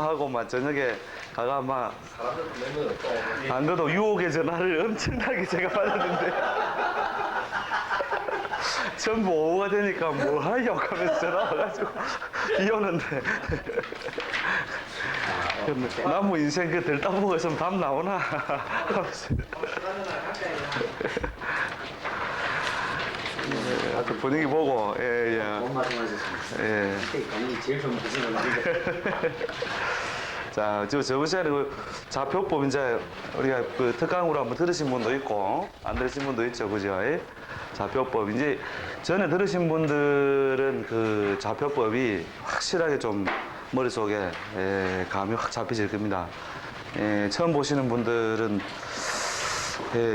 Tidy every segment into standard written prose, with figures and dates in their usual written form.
하고만 저녁에 가가 막 안 그래도 유혹의 전화를 엄청나게 제가 받았는데 전부 오후가 되니까 뭐 하냐고 하면서 전화 와가지고 이오는데 나무 인생 그 들따보고 있으면 답 나오나 하면서 하여튼 분위기 보고 예예 못 말씀하셨습니다. 예. 감기 제일 좀 무서운데. 자, 저번 시간에 그 좌표법 이제 우리가 그 특강으로 한번 들으신 분도 있고 안 들으신 분도 있죠, 그죠? 예? 좌표법 이제 전에 들으신 분들은 그 좌표법이 확실하게 좀 머릿속에 감이 확 잡히실 겁니다. 처음 보시는 분들은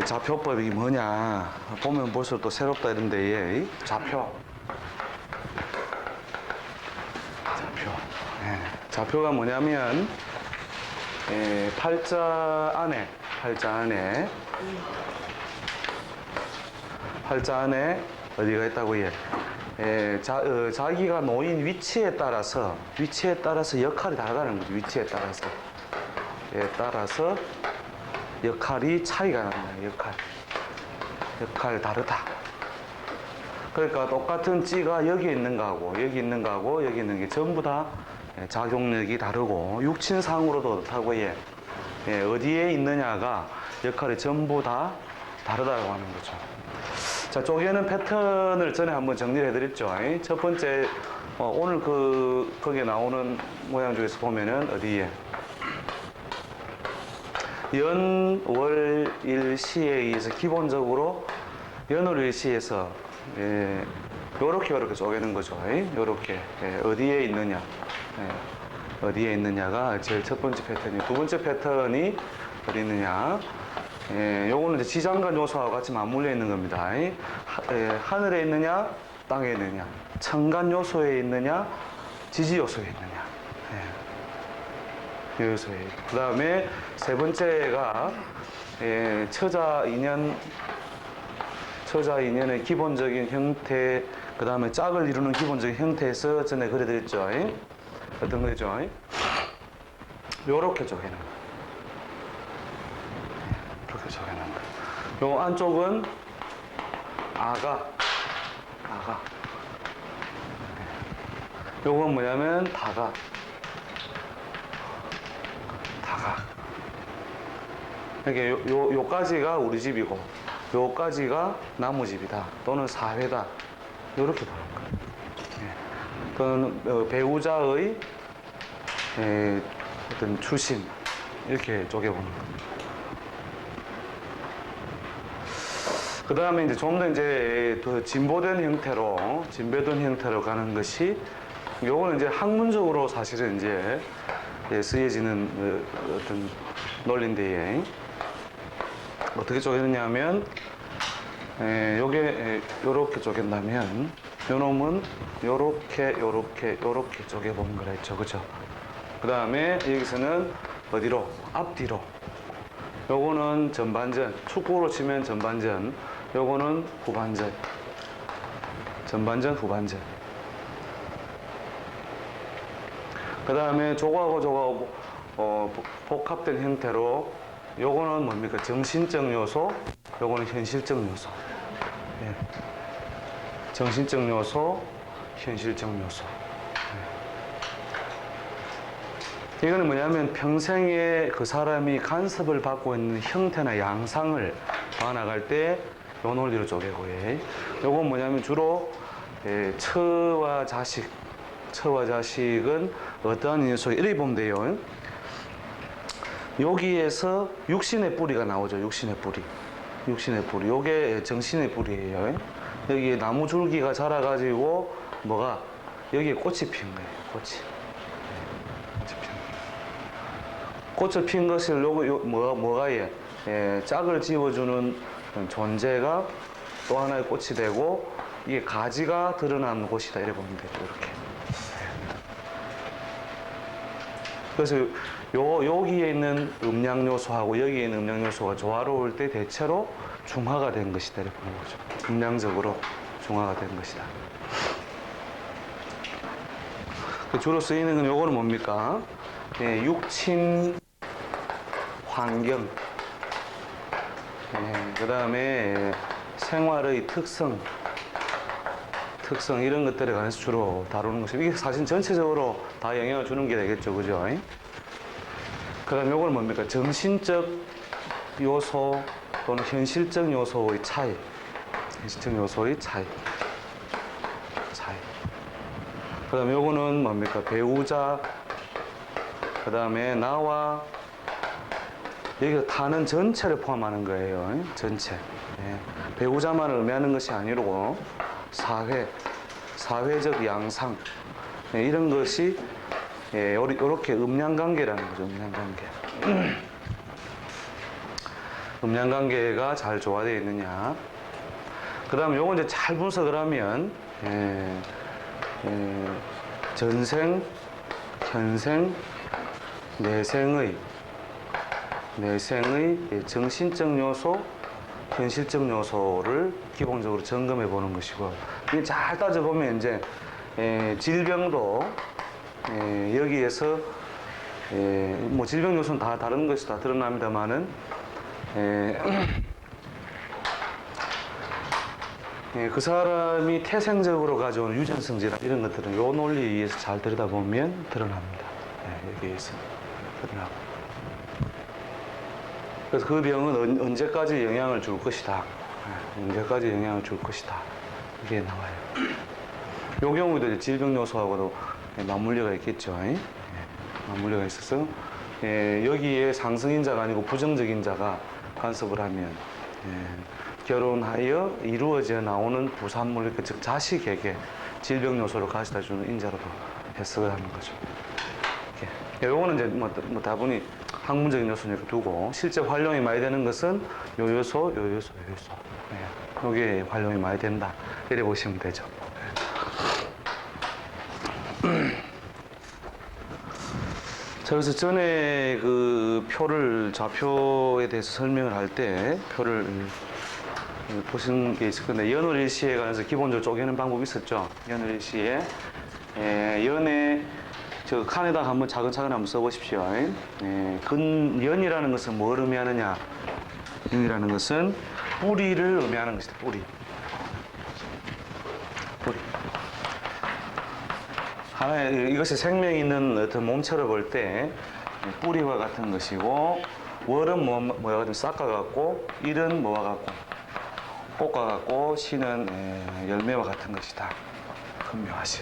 좌표법이 뭐냐 보면 볼수록 또 새롭다 이런데 좌표. 좌표가 뭐냐면 팔자 안에 어디가 있다고 자기가 놓인 위치에 따라서 역할이 다르다는 거죠. 위치에 따라서 역할이 차이가 납니다. 역할 다르다. 그러니까 똑같은 찌가 여기 있는 거하고 여기 있는 게 전부 다 작용력이 다르고 육친상으로도 그렇다고 어디에 있느냐가 역할이 전부 다 다르다고 하는 거죠. 자, 쪼개는 패턴을 전에 한번 정리를 해드렸죠. 첫 번째 오늘 거기에 나오는 모양 중에서 보면은 어디에 연, 월, 일, 시에 의해서 기본적으로 연월일시에서 요렇게 쪼개는 거죠. 요렇게 어디에 있느냐 어디에 있느냐가 제일 첫 번째 패턴이고 두 번째 패턴이 어디 있느냐 요거는 이제 지장간 요소와 같이 맞물려 있는 겁니다. 하늘에 있느냐 땅에 있느냐 천간 요소에 있느냐 지지 요소에 있느냐 요소에 그 다음에 세 번째가 처자 인연의 기본적인 형태, 그 다음에 짝을 이루는 기본적인 형태에서 전에 그려드렸죠. 어떤 거죠? 요렇게 쪼개는 거. 이렇게 쪼개는 거. 요 안쪽은 아가. 요건 뭐냐면 다가. 그러니까 요까지가 우리 집이고, 요까지가 나무 집이다. 또는 사회다. 요렇게 보는 거예요. 또는 배우자의 어떤 출신. 이렇게 쪼개보는 거예요. 그 다음에 이제 좀 더 이제 더 진보된 형태로 가는 것이, 요거는 이제 학문적으로 사실은 이제 쓰여지는 어떤 논리인데, 어떻게 쪼개느냐면, 요게 요렇게 쪼갠다면, 요 놈은 요렇게 쪼개보는 거라 했죠. 그죠? 그 다음에 여기서는 어디로? 앞뒤로. 요거는 전반전. 축구로 치면 전반전. 요거는 후반전. 전반전, 후반전. 그 다음에 저거하고 복합된 형태로 요거는 뭡니까? 정신적 요소, 요거는 현실적 요소. 정신적 요소, 현실적 요소. 이거는 뭐냐면 평생에 그 사람이 간섭을 받고 있는 형태나 양상을 봐나갈 때 요 논리로 쪼개고요. 요건 뭐냐면 주로 처와 자식은 어떠한 녀석 이렇게 보면 돼요. 여기에서 육신의 뿌리가 나오죠. 육신의 뿌리. 요게 정신의 뿌리예요. 여기에 나무 줄기가 자라가지고 여기에 꽃이 핀 거예요. 꽃을 핀 것을 짝을 지어주는 존재가 또 하나의 꽃이 되고, 이게 가지가 드러난 곳이다. 이렇게 보면 되죠. 이렇게. 그래서 여기에 있는 음양 요소하고 여기에 있는 음양 요소가 조화로울 때 대체로 중화가 된 것이다. 이렇게 보는 거죠. 음양적으로 중화가 된 것이다. 주로 쓰이는 건 요거는 뭡니까? 예, 육친 환경, 그 다음에 생활의 특성 이런 것들에 관해서 주로 다루는 것이 이게 사실 전체적으로 다 영향을 주는 게 되겠죠, 그죠? 그 다음에 요거는 뭡니까? 정신적 요소 또는 현실적 요소의 차이. 현실적 요소의 차이. 그 다음에 요거는 뭡니까? 배우자, 그 다음에 나와, 여기서 타는 전체를 포함하는 거예요. 전체. 예. 배우자만을 의미하는 것이 아니고, 사회적 양상. 예, 이런 것이, 예, 요렇게 음양관계라는 거죠, 음양관계. 음양관계가 잘 조화되어 있느냐. 그 다음에 요거 이제 잘 분석을 하면, 전생, 현생, 내생의 정신적 요소, 현실적 요소를 기본적으로 점검해 보는 것이고, 이게 잘 따져보면 이제 질병도 여기에서 뭐 질병 요소는 다 다른 것이 다 드러납니다만은 그 사람이 태생적으로 가져온 유전성 질환 이런 것들은 요 논리에 의해서 잘 들여다보면 드러납니다. 여기에서 드러나고. 그래서 그 병은 언제까지 영향을 줄 것이다. 언제까지 영향을 줄 것이다. 이게 나와요. 요 경우도 이제 질병 요소하고도 맞물려가 있겠죠. 맞물려가 있어서 여기에 상승인자가 아니고 부정적인자가 간섭을 하면 결혼하여 이루어져 나오는 부산물, 즉 자식에게 질병 요소를 가져다 주는 인자로도 해석을 하는 거죠. 요거는 이제 뭐 다분히 학문적인 요소니까 두고 실제 활용이 많이 되는 것은 요 요소. 요게 활용이 많이 된다. 이래 보시면 되죠. 자, 그래서 전에 그 좌표에 대해서 설명을 할 때 표를 보신 게 있을 건데, 연월일시에 관해서 기본적으로 쪼개는 방법이 있었죠. 연월일시에 연에 저 칸에다가 한번 차근차근 한번 써보십시오. 연이라는 것은 뭘 의미하느냐? 연이라는 것은 뿌리를 의미하는 것이다. 뿌리. 하나의 이것이 생명이 있는 어떤 몸체를 볼 때 뿌리와 같은 것이고, 월은 뭐와 같은 싹과 같고, 일은 뭐와 같고, 꽃과 같고, 시는 열매와 같은 것이다. 분묘하시.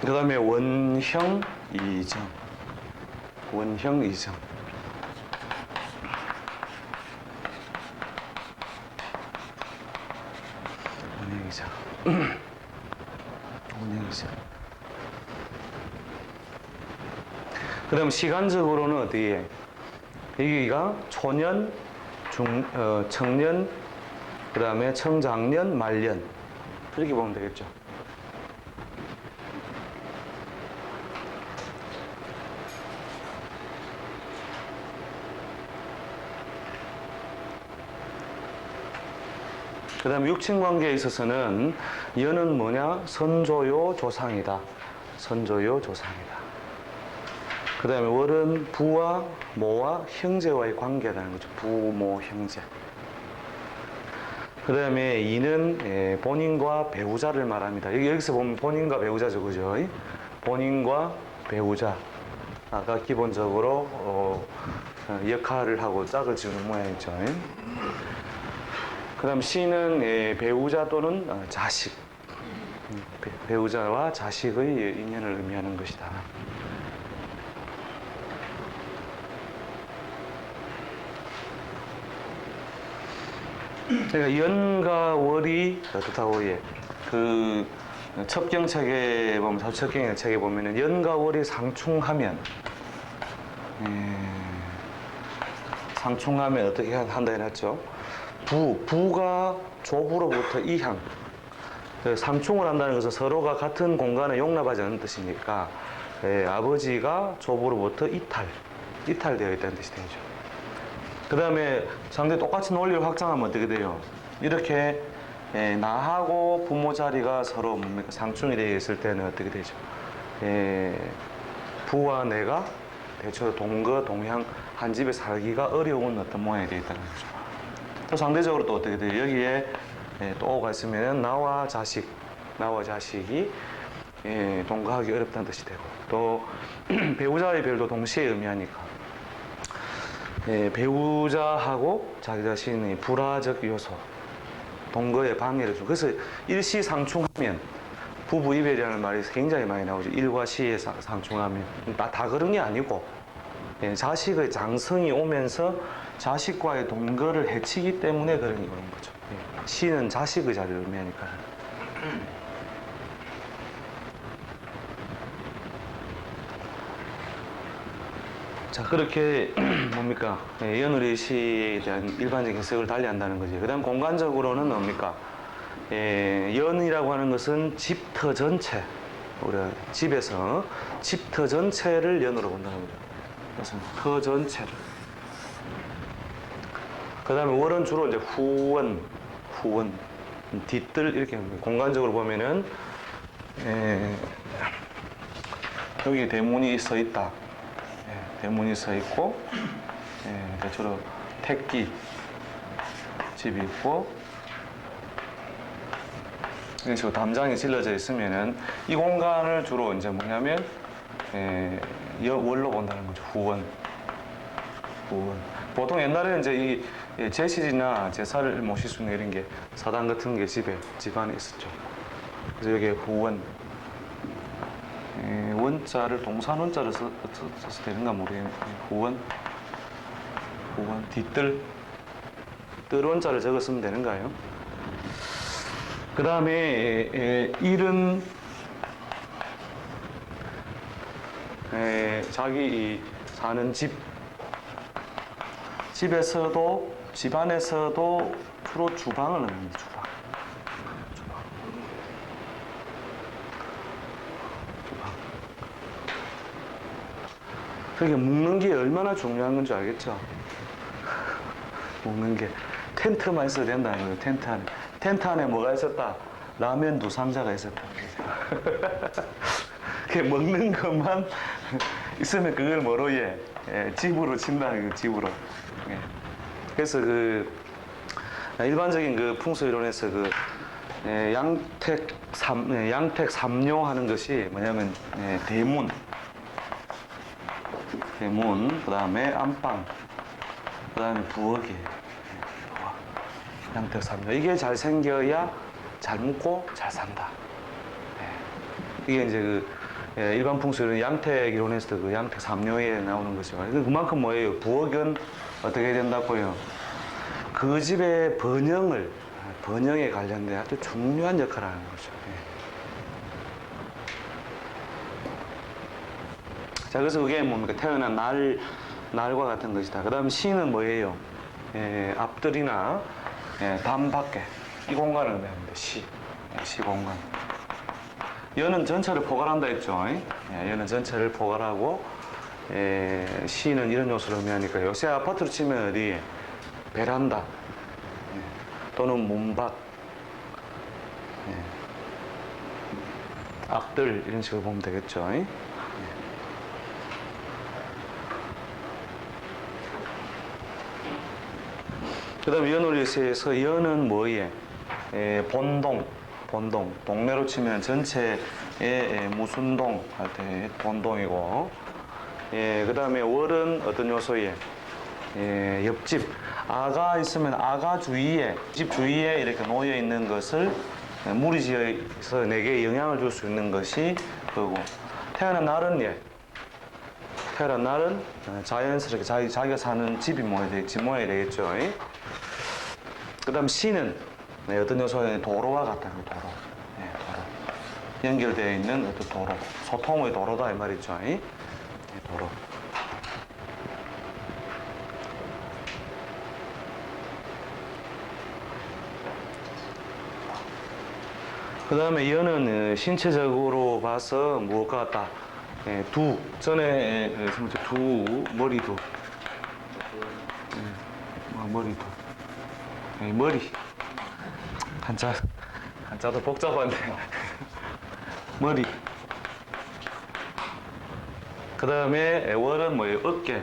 그 다음에 원형 이정. 원형 이정. 원형 이정. 원형 이정. 그 다음 시간적으로는 어디에? 여기가 초년, 청년, 그 다음에 청장년, 말년. 그렇게 보면 되겠죠. 그 다음에 육친관계에 있어서는 연은 뭐냐? 선조요 조상이다. 선조요 조상이다. 그 다음에 월은 부와 모와 형제와의 관계라는 거죠. 부모 형제. 그 다음에 이는 본인과 배우자를 말합니다. 여기서 보면 본인과 배우자죠, 그죠? 본인과 배우자가 기본적으로 역할을 하고 짝을 지우는 모양이죠. 그 다음 시는 배우자 또는 자식, 배우자와 자식의 인연을 의미하는 것이다. 그러니까 연과 월이 어떻다고 그 첩경책에 보면 첩경 책에 보면은 연과 월이 상충하면 어떻게 한다 해놨죠? 부가 조부로부터 이향. 상충을 한다는 것은 서로가 같은 공간에 용납하지 않는 뜻이니까 아버지가 조부로부터 이탈되어 있다는 뜻이 되죠. 그 다음에 상대 똑같이 논리를 확장하면 어떻게 돼요? 이렇게 나하고 부모 자리가 서로 뭡니까? 상충이 되어 있을 때는 어떻게 되죠? 부와 내가 대체로 동거, 동향 한 집에 살기가 어려운 어떤 모양이 되어 있다는 거죠. 또 상대적으로 또 어떻게 돼요? 여기에 또가 있으면 나와 자식이 동거하기 어렵다는 뜻이 되고, 또 배우자의 별도 동시에 의미하니까 배우자하고 자기 자신의 불화적 요소, 동거에 방해를 줘. 그래서 일시상충하면 부부 이별이라는 말이 굉장히 많이 나오죠. 일과 시에 상충하면 다 그런 게 아니고 자식의 장성이 오면서 자식과의 동거를 해치기 때문에 그런 거죠. 시는 자식의 자리를 의미하니까. 자, 그렇게 뭡니까? 연우리 시에 대한 일반적인 해석을 달리한다는 거지. 그 다음 공간적으로는 뭡니까? 연이라고 하는 것은 집터 전체, 우리가 집에서 집터 전체를 연으로 본다는 거죠. 그래서 터 전체를. 그 다음에 월은 주로 이제 후원, 뒤뜰 이렇게 합니다. 공간적으로 보면은 여기 대문이 서 있다. 대문이 서 있고, 주로 택기 집이 있고, 이런 식으로 담장이 질러져 있으면은 이 공간을 주로 이제 뭐냐면 월로 본다는 거죠. 후원. 보통 옛날에는 이제 이 제실이나 제사를 모실 수 있는 이런 게 사당 같은 게 집안에 있었죠. 그래서 여기에 후원. 원자를 동산 원자를 써서 되는가 모르겠는데 후원 뒤뜰 뜰 원자를 적었으면 되는가요? 그 다음에 일은 자기 사는 집안에서도 주로 주방을 넣습니다. 주방. 그러니까 묵는 게 얼마나 중요한 건지 알겠죠? 묵는 게 텐트만 있어도 된다는 거예요. 텐트 안에 뭐가 있었다? 라면 두 상자가 있었다. 그 먹는 것만 있으면 그걸 뭐로 집으로 친다는 거, 집으로. 그래서 일반적인 그 풍수 이론에서 양택 삼묘 하는 것이 뭐냐면 대문, 그 다음에 안방, 그 다음에 부엌이 양택 삼묘. 이게 잘 생겨야 잘 묵고 잘 산다. 이게 이제 일반 풍수는 양택 이론에서 그 양택 삼묘에 나오는 것이죠. 그만큼 뭐예요? 부엌은 어떻게 해야 된다고요? 그 집의 번영에 관련된 아주 중요한 역할을 하는 거죠. 자, 그래서 그게 뭡니까? 태어난 날과 같은 것이다. 그 다음 시는 뭐예요? 앞뜰이나 담 밖에 이 공간을 의미합니다. 시 공간. 연은 전체를 포괄한다 했죠. 연은 전체를 포괄하고 시는 이런 요소를 의미하니까 요새 아파트로 치면 어디 베란다 또는 문밖, 앞뜰 이런 식으로 보면 되겠죠. 그 다음에 연우리에서 연은 뭐예? 본동, 동네로 치면 전체의 무순동 할 때 본동이고, 그 다음에 월은 어떤 요소에? 옆집, 아가 있으면 아가 주위에, 집 주위에 이렇게 놓여 있는 것을 무리지어서 내게 영향을 줄 수 있는 것이 그거고, 태어난 날은 자연스럽게 자기가 사는 집이 집 모양이 되겠죠. 그 다음 시는 어떤 요소에 도로와 같다는 도로. 도로. 연결되어 있는 어떤 도로. 소통의 도로다 이 말이죠. 도로. 그 다음에 연은 신체적으로 봐서 무엇과 같다? 전에 머리두. 머리두. 머리. 한자도 복잡한데. 머리. 그 다음에 월은 뭐예요? 어깨.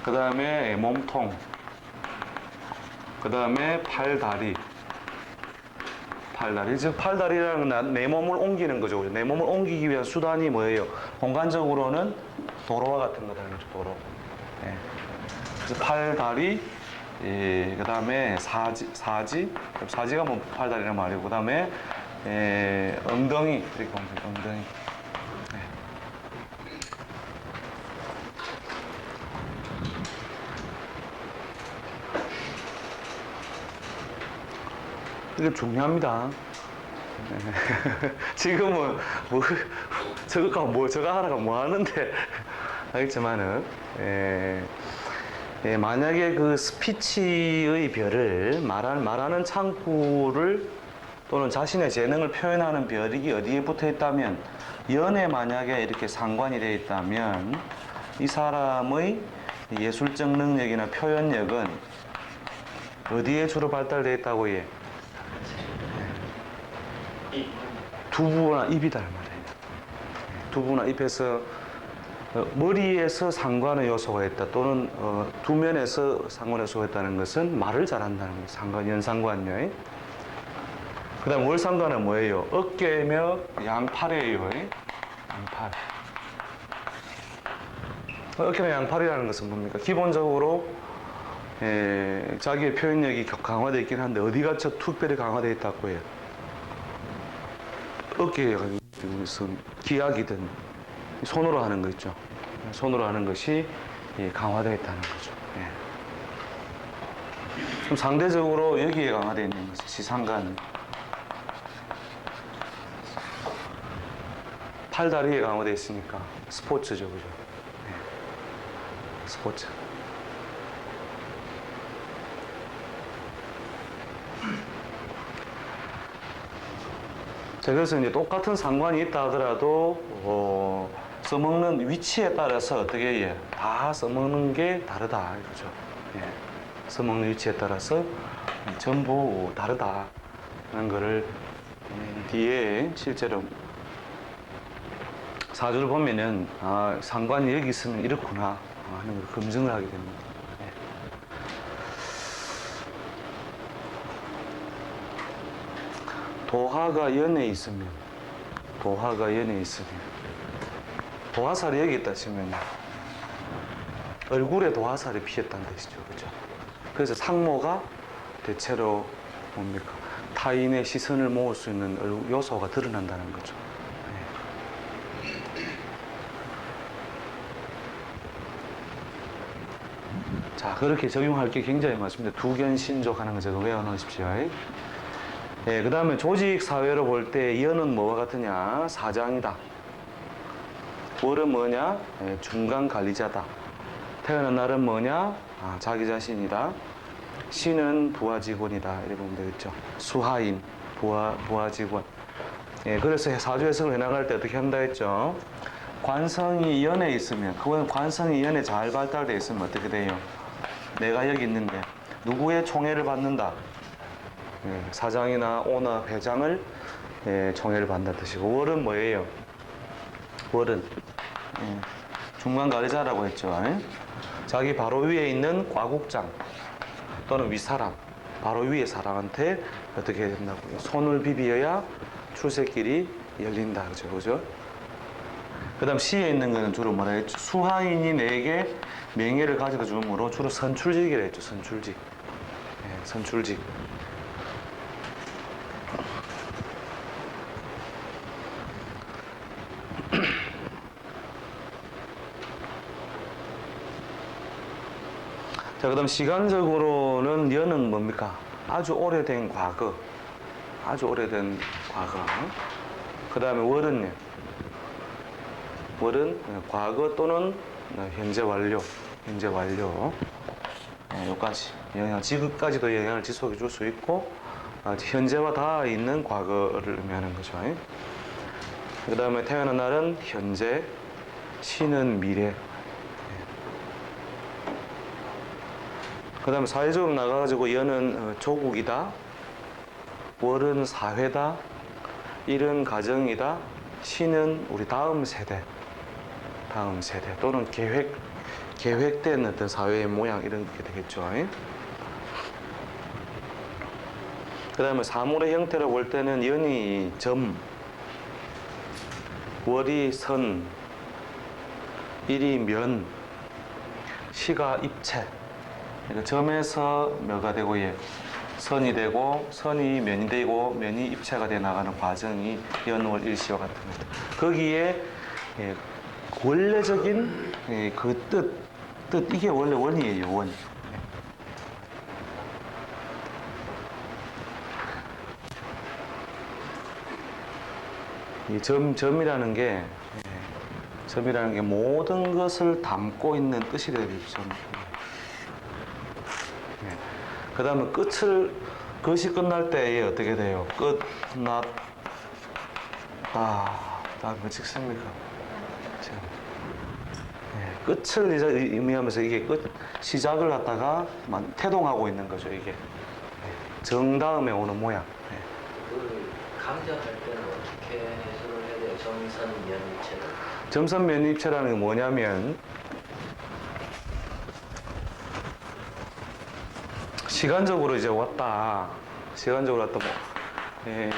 그 다음에 몸통. 그 다음에 팔다리. 팔다리. 즉, 팔다리라는 건 내 몸을 옮기는 거죠. 내 몸을 옮기기 위한 수단이 뭐예요? 공간적으로는 도로와 같은 거다는 거죠, 도로. 예. 그래서 팔다리, 예, 그 다음에 사지가 뭐 팔다리란 말이고, 그 다음에 엉덩이, 이렇게 보면 돼요, 엉덩이. 이게 중요합니다. 지금은 저거 하라가 뭐 하는데 알겠지만은 만약에 그 스피치의 별을 말하는 창구를 또는 자신의 재능을 표현하는 별이 어디에 붙어 있다면 연에 만약에 이렇게 상관이 되어 있다면 이 사람의 예술적 능력이나 표현력은 어디에 주로 발달되어 있다고 해? 두부나 입이다 말이에요. 두부나 입에서 머리에서 상관의 요소가 있다 또는 두면에서 상관의 요소가 있다는 것은 말을 잘한다는 거예요. 상관, 연상관요. 그 다음 월상관은 뭐예요? 어깨며 양팔이에요. 양팔. 어깨나 양팔이라는 것은 뭡니까? 기본적으로 자기의 표현력이 강화되어 있긴 한데 어디가 특별히 강화되어 있다고 해요? 어깨에 무슨 기약이든 손으로 하는 거 있죠. 손으로 하는 것이 강화되어 있다는 거죠. 그럼 상대적으로 여기에 강화되어 있는 것이 시상관. 팔다리에 강화되어 있으니까 스포츠죠, 그죠? 스포츠. 자, 그래서 이제 똑같은 상관이 있다 하더라도 써먹는 위치에 따라서 어떻게 해? 다 써먹는 게 다르다 이거죠. 예. 써먹는 위치에 따라서 전부 다르다는 거를 뒤에 실제로 사주를 보면은 상관이 여기 있으면 이렇구나 하는 걸 검증을 하게 됩니다. 도화가 연에 있으면 도화살이 여기 있다 치면 얼굴에 도화살이 피었다는 뜻이죠. 그죠? 그래서 상모가 대체로 뭡니까? 타인의 시선을 모을 수 있는 요소가 드러난다는 거죠. 자, 그렇게 적용할 게 굉장히 많습니다. 두견신족 하는 거 저거 외워놓으십시오. 그 다음에 조직 사회로 볼 때 연은 뭐와 같으냐? 사장이다. 월은 뭐냐? 중간 관리자다. 태어난 날은 뭐냐? 자기 자신이다. 신은 부하 직원이다. 이렇게 보면 되겠죠. 수하인, 부하 직원. 그래서 사주 해석을 해나갈 때 어떻게 한다 했죠? 관성이 연에 있으면, 그건 관성이 연에 잘 발달되어 있으면 어떻게 돼요? 내가 여기 있는데 누구의 총애를 받는다? 사장이나 오너, 회장을 총애를 받는다는 뜻이고, 월은 뭐예요? 월은 중간 관리자라고 했죠. 자기 바로 위에 있는 과국장 또는 윗사람, 바로 위에 사람한테 어떻게 해야 된다고요? 손을 비비어야 출세길이 열린다. 그죠? 그 다음 시에 있는 거는 주로 뭐라 했죠? 수하인이 내게 명예를 가져다 주므로 주로 선출직이라 했죠. 선출직. 선출직. 자, 그 다음 시간적으로는 연은 뭡니까? 아주 오래된 과거. 그 다음에 월은요? 월은 과거 또는 현재 완료. 여기까지. 지금까지도 영향을 지속해 줄 수 있고, 현재와 닿아 있는 과거를 의미하는 거죠. 그 다음에 태어난 날은 현재, 신은 미래. 그 다음에 사회적으로 나가가지고 연은 조국이다, 월은 사회다, 일은 가정이다, 신은 우리 다음 세대. 다음 세대 또는 계획된 어떤 사회의 모양 이런 게 되겠죠. 그 다음에 사물의 형태를 볼 때는 연이 점, 월이 선, 일이 면, 시가 입체. 그러니까 점에서 뭐가 되고 선이 되고 선이 면이 되고 면이 입체가 돼 나가는 과정이 연월 일시와 같은 거죠. 거기에 원래적인 그 뜻 이게 원래 원이에요. 원. 이 점이라는 게 모든 것을 담고 있는 뜻이 되죠. 그 다음에 그것이 끝날 때에 어떻게 돼요? 끝났다. 몇 찍습니까? 끝을 이제 의미하면서 이게 시작을 갖다가 태동하고 있는 거죠, 이게. 정 다음에 오는 모양. 그 강조할 때는 어떻게 해석을 해야 돼요? 점선 면입체를. 점선 면입체라는 게 뭐냐면 시간적으로 이제 왔다. 시간적으로 왔다.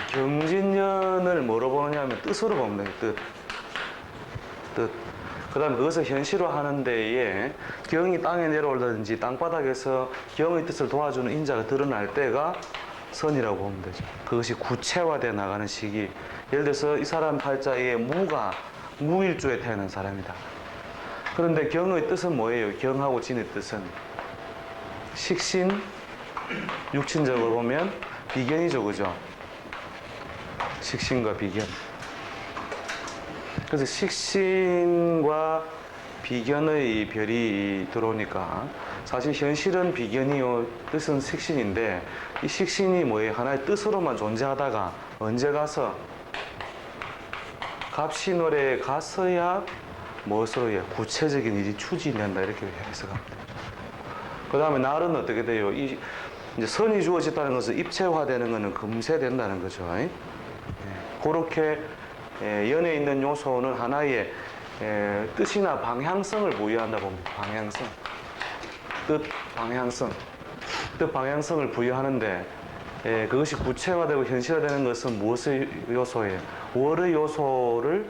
경진년을 뭐로 보느냐면 뜻으로 보면 돼요. 뜻. 그 다음에 그것을 현실화하는 데에 경이 땅에 내려올다든지 땅바닥에서 경의 뜻을 도와주는 인자가 드러날 때가 선이라고 보면 되죠. 그것이 구체화되어 나가는 시기. 예를 들어서 이 사람 팔자에 무일주에 태어난 사람이다. 그런데 경의 뜻은 뭐예요? 경하고 진의 뜻은 식신, 육신적으로 보면 비견이죠, 그죠? 식신과 비견. 그래서 식신과 비견의 별이 들어오니까 사실 현실은 비견이요, 뜻은 식신인데 이 식신이 뭐예요? 하나의 뜻으로만 존재하다가 언제 가서 갑신월에 가서야 무엇으로 구체적인 일이 추진된다 이렇게 해석합니다. 그 다음에 날은 어떻게 돼요? 이제 선이 주어졌다는 것은 입체화되는 것은 금세 된다는 거죠. 그렇게 연에 있는 요소는 하나의 뜻이나 방향성을 부여한다 봅니다. 방향성. 뜻 방향성을 부여하는데 그것이 구체화되고 현실화되는 것은 무엇의 요소예요? 월의 요소를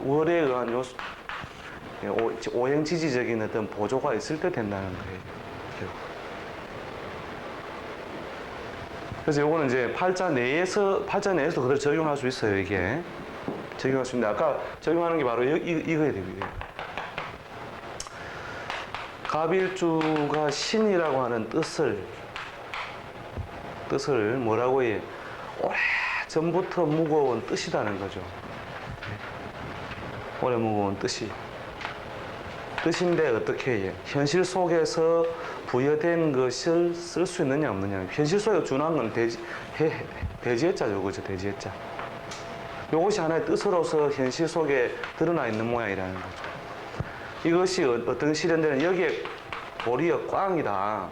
월에 의한 요소, 오행지지적인 어떤 보조가 있을 때 된다는 거예요. 그래서 요거는 이제 팔자 내에서도 그대로 적용할 수 있어요, 이게. 적용할 수 있는데, 아까 적용하는 게 바로 이거에 되고요. 갑일주가 신이라고 하는 뜻을 뭐라고 해요? 오래 전부터 무거운 뜻이라는 거죠. 오래 무거운 뜻인데 어떻게 해요? 현실 속에서 부여된 것을 쓸 수 있느냐 없느냐. 현실 속에 준한 건 대지해자죠, 그죠? 대지해자. 이것이 하나의 뜻으로서 현실 속에 드러나 있는 모양이라는 거죠. 이것이 어떤 실현되는 여기에 도리어 꽝이다.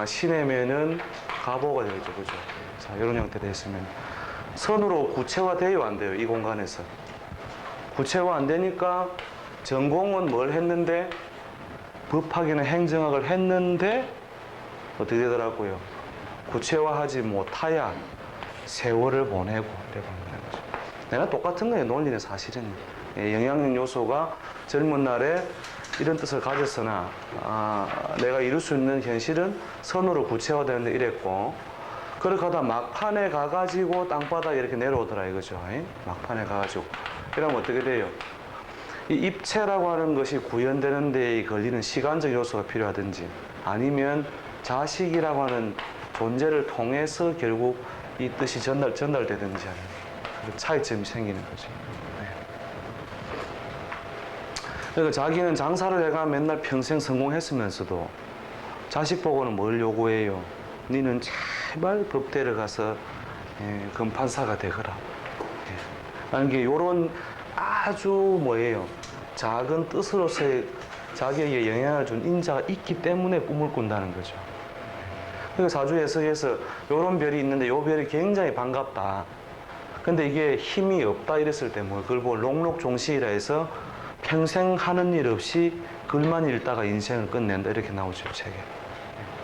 신해면은 가보가 되죠, 그죠? 자, 이런 형태 됐으면 선으로 구체화돼요, 안 돼요? 이 공간에서 구체화 안 되니까 전공은 뭘 했는데 법학이나 행정학을 했는데 어떻게 되더라고요? 구체화하지 못하야 세월을 보내고 이렇게 보는 거죠. 내가 똑같은 거예요. 논리는 사실은 영향력 요소가 젊은 날에 이런 뜻을 가졌으나 내가 이룰 수 있는 현실은 선으로 구체화되는데 이랬고 그렇게 하다 막판에 가가지고 땅바닥에 이렇게 내려오더라 이거죠. 막판에 가가지고 이러면 어떻게 돼요? 이 입체라고 하는 것이 구현되는 데에 걸리는 시간적 요소가 필요하든지 아니면 자식이라고 하는 존재를 통해서 결국 이 뜻이 전달되든지 하는 그런 차이점이 생기는 거죠. 그러니까 자기는 장사를 해가 맨날 평생 성공했으면서도 자식 보고는 뭘 요구해요? 니는 제발 법대를 가서 검판사가 되거라. 라는 게 요런 아주 뭐예요? 작은 뜻으로서의 자기에게 영향을 준 인자가 있기 때문에 꿈을 꾼다는 거죠. 그러니까 사주에서에서 요런 별이 있는데 요 별이 굉장히 반갑다. 근데 이게 힘이 없다 이랬을 때 뭐 그걸 보고 롱록종시이라 해서 평생 하는 일 없이 글만 읽다가 인생을 끝낸다 이렇게 나오죠 책에.